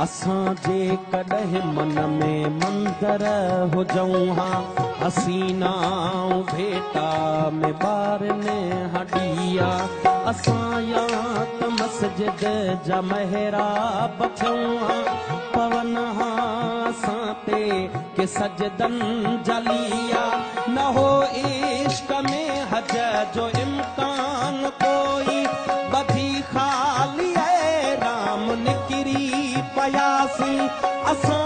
असां जे कॾहिं मन में मंदर हुजऊं हा हसीनाऊं भेटा में ॿार ने हॾिया असां या त मस्जिद जा महराब थियूं हा पवन हा असां ते के सजदन जलिया न हो इश्क में हज जो इम्कान कोई बधी खाली राम निकिरी पयासी असां